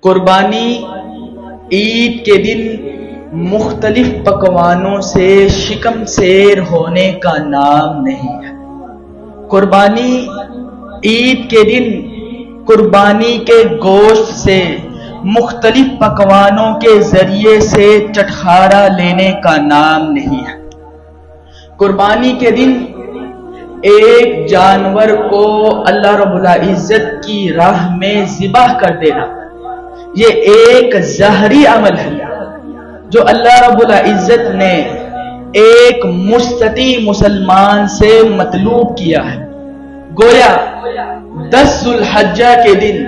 قربانی عید کے دن مختلف پکوانوں سے شکم سیر ہونے کا نام نہیں ہے۔ قربانی عید کے دن قربانی کے گوشت سے مختلف پکوانوں کے ذریعے سے چٹخارا لینے کا نام نہیں ہے۔ قربانی کے دن ایک جانور کو اللہ رب العزت کی راہ میں ذبح کر دینا، یہ ایک ظاہری عمل ہے جو اللہ رب العزت نے ایک مستطیع مسلمان سے مطلوب کیا ہے۔ گویا 10 ذو الحجہ کے دن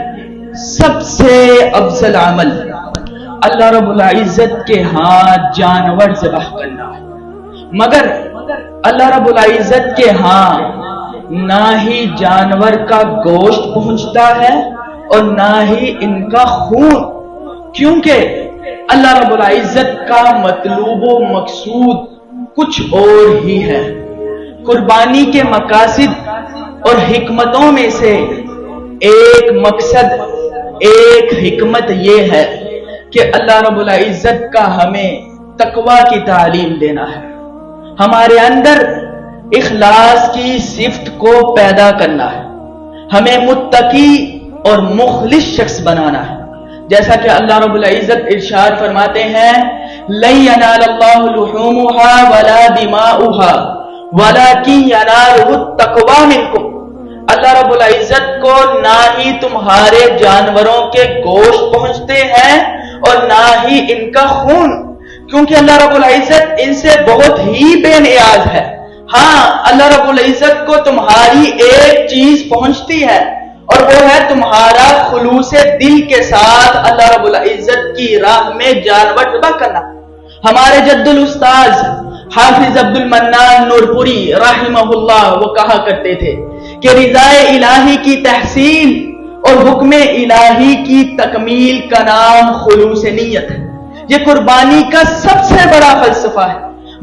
سب سے افضل عمل اللہ رب العزت کے ہاں جانور ذبح کرنا ہے، مگر اللہ رب العزت کے ہاں نہ ہی جانور کا گوشت پہنچتا ہے اور نہ ہی ان کا خون، کیونکہ اللہ رب العزت کا مطلوب و مقصود کچھ اور ہی ہے۔ قربانی کے مقاصد اور حکمتوں میں سے ایک مقصد، ایک حکمت یہ ہے کہ اللہ رب العزت کا ہمیں تقوی کی تعلیم دینا ہے، ہمارے اندر اخلاص کی صفت کو پیدا کرنا ہے، ہمیں متقی اور مخلص شخص بنانا ہے، جیسا کہ اللہ رب العزت ارشاد فرماتے ہیں لَن يَنَالَ اللَّهُ لُحُومُهَا وَلَا دِمَاؤُهَا وَلَكِنْ يَنَالُهُ التَّقْوَىٰ مِنكُمْ۔ اللہ رب العزت کو نہ ہی تمہارے جانوروں کے گوشت پہنچتے ہیں اور نہ ہی ان کا خون، کیونکہ اللہ رب العزت ان سے بہت ہی بے نیاز ہے۔ ہاں، اللہ رب العزت کو تمہاری ایک چیز پہنچتی ہے اور وہ ہے تمہارا خلوص دل کے ساتھ اللہ رب العزت کی راہ میں جانور ذبح کرنا۔ ہمارے جد الاستاذ حافظ عبد المنان نورپوری رحمہ اللہ وہ کہا کرتے تھے کہ رضا الہی کی تحصیل اور حکم الہی کی تکمیل کا نام خلوص نیت ہے۔ یہ قربانی کا سب سے بڑا فلسفہ ہے۔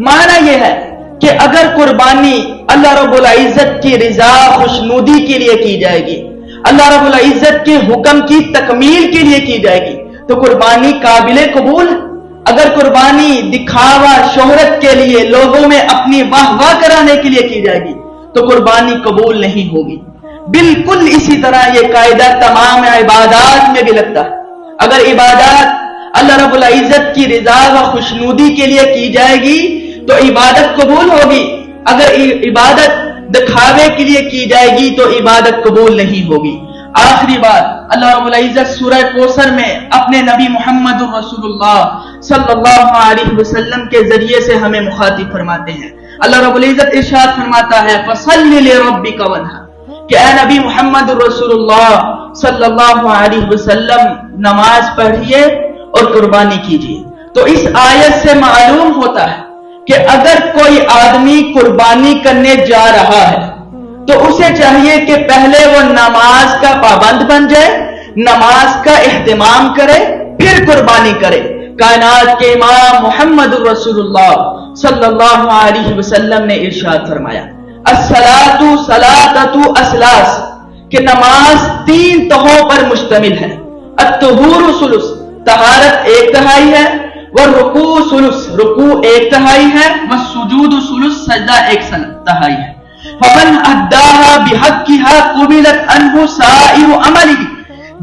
معنی یہ ہے کہ اگر قربانی اللہ رب العزت کی رضا خوشنودی کے لیے کی جائے گی، اللہ رب العزت کے حکم کی تکمیل کے لیے کی جائے گی تو قربانی قابل قبول ہے۔ اگر قربانی دکھاوا شہرت کے لیے لوگوں میں اپنی واہ واہ کرانے کے لیے کی جائے گی تو قربانی قبول نہیں ہوگی۔ بالکل اسی طرح یہ قاعدہ تمام عبادات میں بھی لگتا ہے۔ اگر عبادات اللہ رب العزت کی رضا و خوشنودی کے لیے کی جائے گی تو عبادت قبول ہوگی، اگر عبادت دکھاوے کے لیے کی جائے گی تو عبادت قبول نہیں ہوگی۔ آخری بات، اللہ رب العزت سورہ کوثر میں اپنے نبی محمد رسول اللہ صلی اللہ علیہ وسلم کے ذریعے سے ہمیں مخاطب فرماتے ہیں۔ اللہ رب العزت ارشاد فرماتا ہے فَصَلِّ لِرَبِّكَ وَانْحَرْ، کہ اے نبی محمد رسول اللہ صلی اللہ علیہ وسلم نماز پڑھیے اور قربانی کیجیے۔ تو اس آیت سے معلوم ہوتا ہے کہ اگر کوئی آدمی قربانی کرنے جا رہا ہے تو اسے چاہیے کہ پہلے وہ نماز کا پابند بن جائے، نماز کا اہتمام کرے، پھر قربانی کرے۔ کائنات کے امام محمد رسول اللہ صلی اللہ علیہ وسلم نے ارشاد فرمایا الصلاۃ ثلاثۃ اثلاث، کہ نماز 3 تہوں پر مشتمل ہے۔ الطہور ثلث، طہارت 1/3 ہے، والرکوع ثلث، رکوع 1/3 ہے، والسجود ثلث، سجدہ 1/3 ہے۔ فمن اداها بحقها قبلت عنه سائر عمله،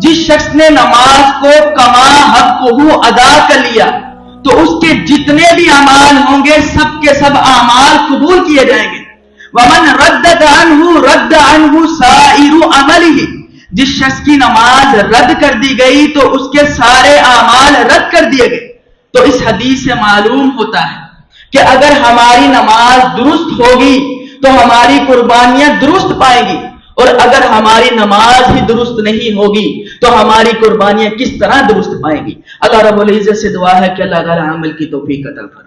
جس شخص نے نماز کو کما حق ادا کر لیا تو اس کے جتنے بھی اعمال ہوں گے سب کے سب اعمال قبول کیے جائیں گے۔ ومن ردت عنه رد عنه سائر عمله، جس شخص کی نماز رد کر دی گئی تو اس کے سارے اعمال رد کر دیے گئے۔ تو اس حدیث سے معلوم ہوتا ہے کہ اگر ہماری نماز درست ہوگی تو ہماری قربانیاں درست پائیں گی، اور اگر ہماری نماز ہی درست نہیں ہوگی تو ہماری قربانیاں کس طرح درست پائیں گی۔ اللہ رب العزت سے دعا ہے کہ اللہ تعالی عمل کی توفیق عطا فرمائے۔